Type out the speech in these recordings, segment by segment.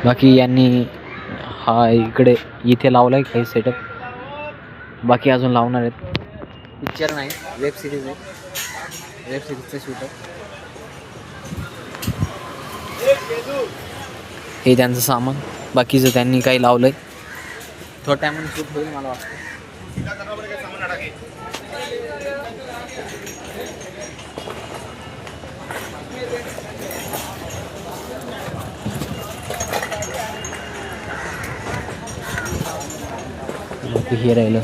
बाकी यांनी हा इकडे इथे लावला आहे काही सेटअप. बाकी अजून लावणार आहेत. पिक्चर नाही, वेब सिरीज आहे. वेब सिरीजचं शूटर हे त्यांचं सामान. बाकीचं त्यांनी काही लावलंय. थोड्या टायमाने शूट होईल मला वाटतं. हे राहिलं.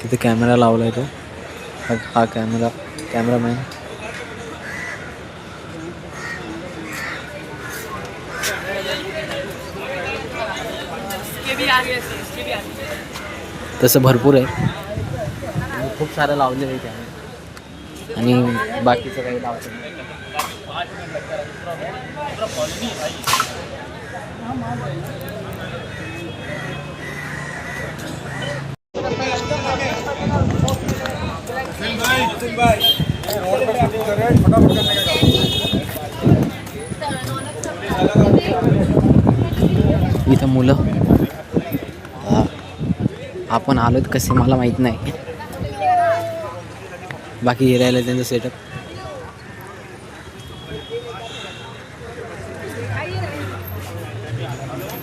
तिथे कॅमेरा लावलाय तो. हा कॅमेरामॅन. तसं भरपूर आहे. खूप सारं लावलेलं आहे त्याने. आणि बाकीचं काही लावतं नाही. इथं मुलं आपण आलोत कसे मला माहित नाही. बाकी हे राहिलं त्यांचं सेटअप.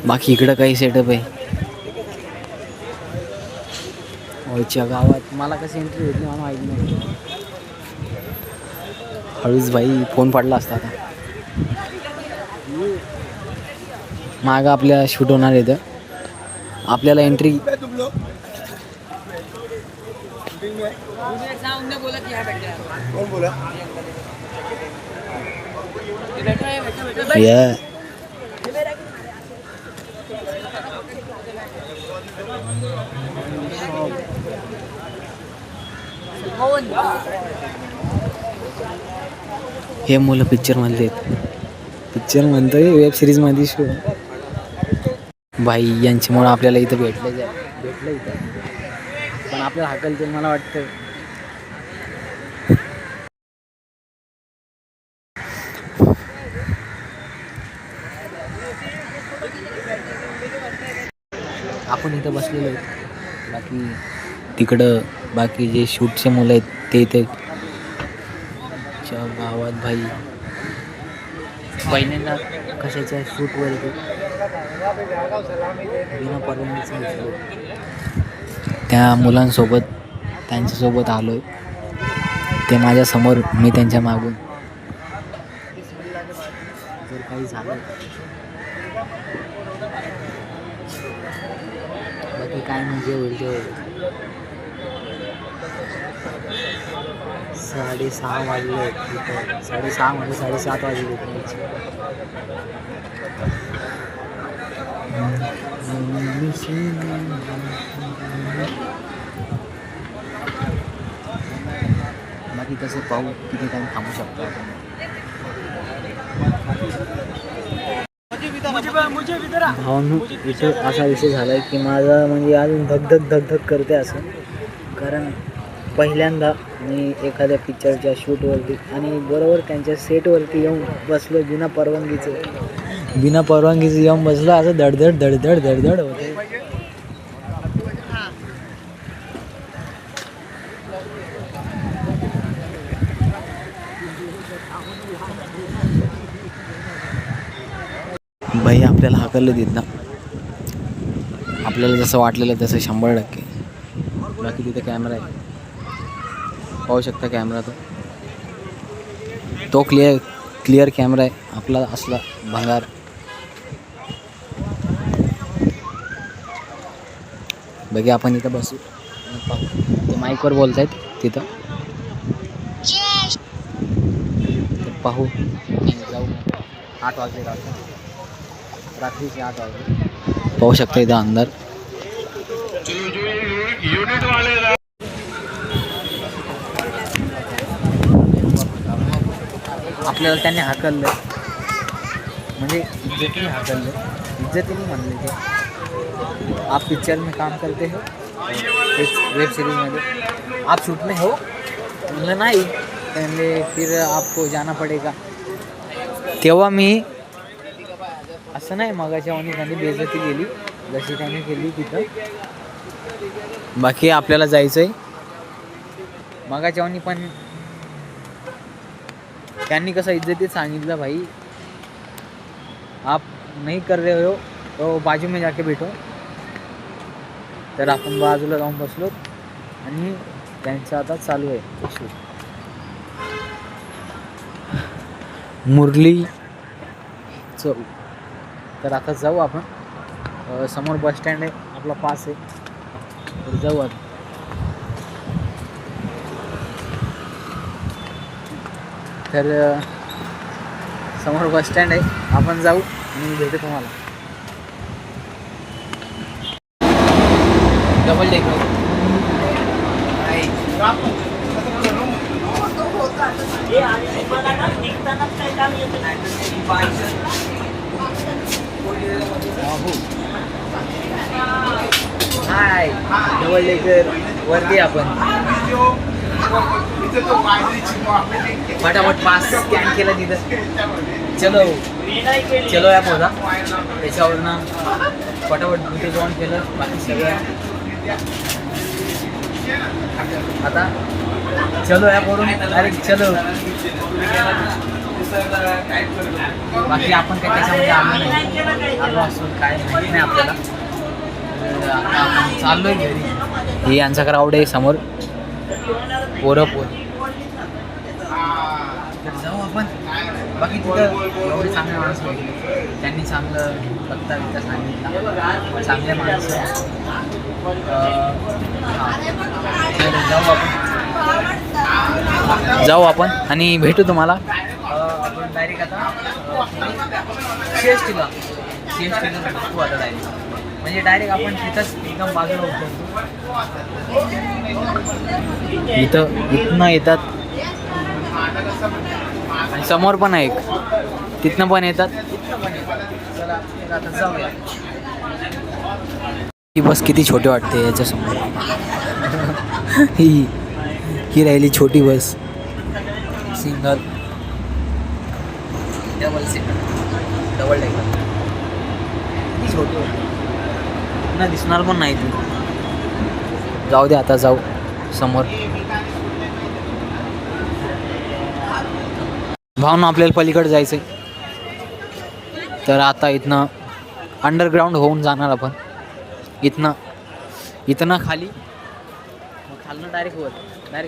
बाकी इकडं काही सेटअप आहे. ओळच्या गावात मला कशी एंट्री होती मला माहिती नाही. हळूच भाई फोन पडला असता आता. मागं आपल्या शूट होणार आहे. आपल्याला एंट्री हे मुलं पिक्चर मधले आहेत. पिक्चर म्हणतोय वेब सिरीज मध्ये शो. भाई यांच्यामुळे आपल्याला इथं भेटलं इथं. पण आपल्याला हाकलते मला वाटतं. आपण इथं बसलेलो आहेत. बाकी तिकडं बाकी जे शूटचे मुलं आहेत ते इथे गावात. भाई पहिल्यांदा कशाच्या शूटवर बिना परवानगीचं त्या मुलांसोबत त्यांच्यासोबत आलो आहे. ते माझ्यासमोर, मी त्यांच्या मागून. जर काही झालं बाकी काय म्हणजे होईल ते होईल. 6:30 वाजले. 6:30 म्हणजे 7:30 वाजले. बाकी तसं पाहू किती टाइम थांबू शकतो आपण. भावांनो इथे असा विषय झाला आहे की माझा म्हणजे अजून धगधग करते असं. कारण पहिल्यांदा मी एखाद्या पिक्चरच्या शूटवरती आणि बरोबर त्यांच्या सेटवरती येऊन बसलो. बिना परवानगीचं येऊन बसलो. असं धडधड होते. भाई आपल्याला हाकललं देत ना. आपल्याला जसं वाटलेलं तसं 100%. बाकी तिथे कॅमेरा आहे. पाहू शकता कॅमेरा तो क्लिअर कॅमेरा आहे. आपला असला भंगार. बघा आपण इथं बसू आणि पाहू. ते माईकवर बोलतायत तिथं. पाहू जाऊ. 8 वाजले रात्रीचे 8 वाजले. पाहू शकता इथं अंधार. आपल्याला त्यांनी हाकललं. म्हणजे इज्जतीने म्हणले ते. आप पिक्चर में काम करते हो वेब सीरीजमध्ये आप शूट में हो म्हणलं नाही, त्यांनी फिर आपको जाना पडेगा. तेव्हा मी असं नाही मगाच्या वाणी त्यांनी बेइज्जती केली जशी त्यांनी केली तिथं. बाकी आपल्याला जायचं आहे मगाच्या वाणी, पण त्यांनी कसं इज्जतीत सांगितलं भाई आप नहीं कर रहे हो तो बाजू में जाके बैठो. तर आपण बाजूला जाऊन बसलो आणि त्यांचं आता चालू आहे शूट. मुरली चौक. तर आता जाऊ आपण. समोर बस स्टँड आहे, आपला पास आहे, तर जाऊ आता. तर समोर बस स्टँड आहे, आपण जाऊ आणि भेटू तुम्हाला. डबल डेकर हाय, डबल डेकर वरती आपण. फटाफट पास स्कॅन केला तिथं. चलो ॲप होता त्याच्यावरनं फटाफट तिथे जाऊन केलं. बाकी सगळं आता चलो ॲपवरून डायरेक्ट चलो. बाकी आपण काय त्याच्यामध्ये आलो असून काय माहिती नाही आपल्याला. आपण चाललोय घरी. ही यांचा क्राऊड आहे समोर, पोरं तर जाऊ आपण. बाकी तिथं एवढे चांगले माणसं भेटले, त्यांनी चांगलं बघता बिघता सांगितलं, चांगले माणसं. जाऊ आपण आणि भेटू तुम्हाला. आपण डायरेक्ट आता CSTला भेटू आता डायरेक्ट. म्हणजे डायरेक्ट आपण तिथंच एकदम बाजूला उतरतो. इथनं येतात आणि समोर पण आहे एक, तिथनं पण येतात. चला आता जाऊया. ही बस किती छोटी वाटते याच्यासमोर. ही राहिली छोटी बस, सिंगल डबल डेकर. किती छोटी वाटते ना, दिसणार पण नाही ती. जाऊ दे आता जाऊ समोर. भावना आपल्याला पलीकडे जायचं आहे, तर आता इथनं अंडरग्राऊंड होऊन जाणार आपण. इथनं खाली, मग खालनं डायरेक्ट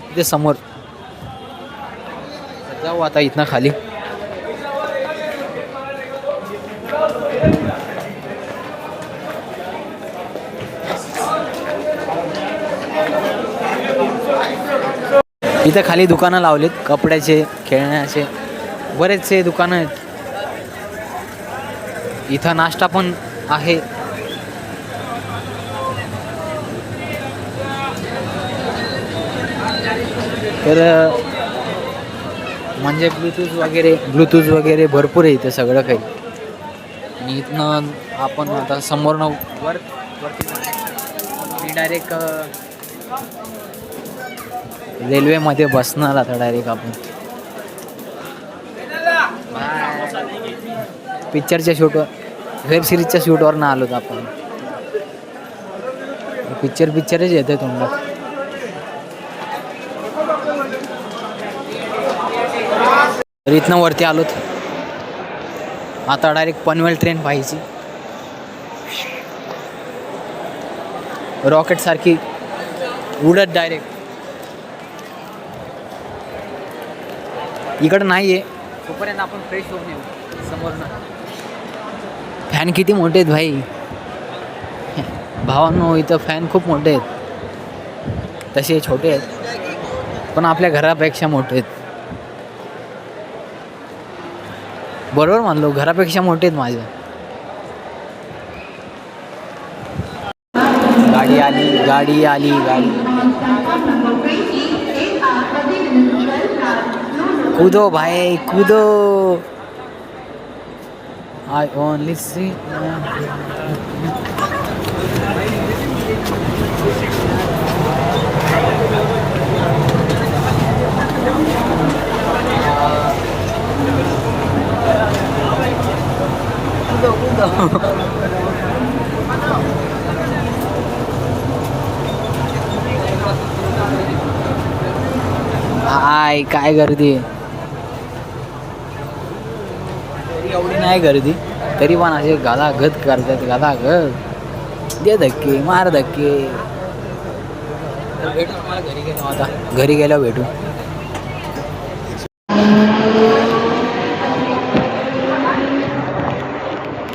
तिथे समोर. तर जाऊ आता इथनं खाली. इथं खाली दुकानं लावलीत, कपड्याचे, खेळण्याचे बरेचसे दुकानं आहेत. इथं नाश्ता पण आहे. तर म्हणजे ब्लूटूथ वगैरे भरपूर आहे इथं सगळं काही. आणि इथनं आपण आता समोरनं वरती डायरेक्ट रेल्वेमध्ये बसणार आता डायरेक्ट आपण. पिक्चरच्या शूटवर, वेब सिरीजच्या शूटवर ना आलो आपण. पिक्चरच येते तोंडात. तर इथनं वरती आलोत आता. डायरेक्ट पनवेल ट्रेन पाहायची, रॉकेट सारखी उडत डायरेक्ट. इकडं नाही आहे, तोपर्यंत आपण फ्रेश होऊन येऊ समोरनं. फॅन किती मोठे आहेत भाई, भावांनो. इथं फॅन खूप मोठे आहेत, तसे छोटे आहेत पण आपल्या घरापेक्षा मोठे आहेत. बरोबर म्हणलो, घरापेक्षा मोठे आहेत माझ्या. गाडी आली. कूदो भाई कूदो. I only see. काय काय गर्दी आहे. एवढी नाही गर्दी तरी पण असे गालागत करतात, गालागत. दे धक्के, मार धक्के. तर भेटू तुम्हाला घरी गेलो, आता घरी गेल्यावर भेटू.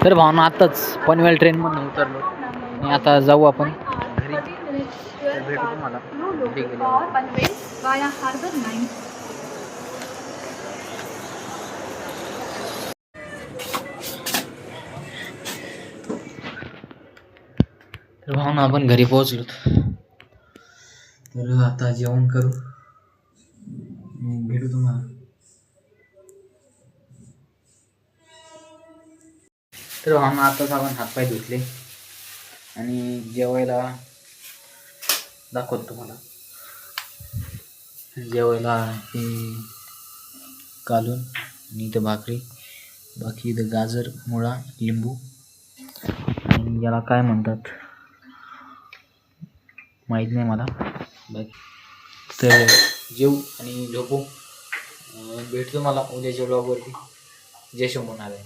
तर भावना आत्ताच पनवेल ट्रेनमधून उतरलो आणि आता जाऊ आपण घरी. तर भेटू तुम्हाला घरी गेल्यावर. तर भावना आपण घरी पोहोचलो. तर आता जेवण करू, भेटू तुम्हाला. तर भावना आताच आपण हातपाय धुतले आणि जेवायला दाखवतो तुम्हाला. जेवायला हे कालून आणि इथं भाकरी, बाकी इथं गाजर, मुळा, लिंबू आणि याला काय म्हणतात माहीत नाही मला. बाकी तर जेवू आणि झोपू. भेटतो मला उद्याच्या ब्लॉगवरती. जय शंभू नारायण.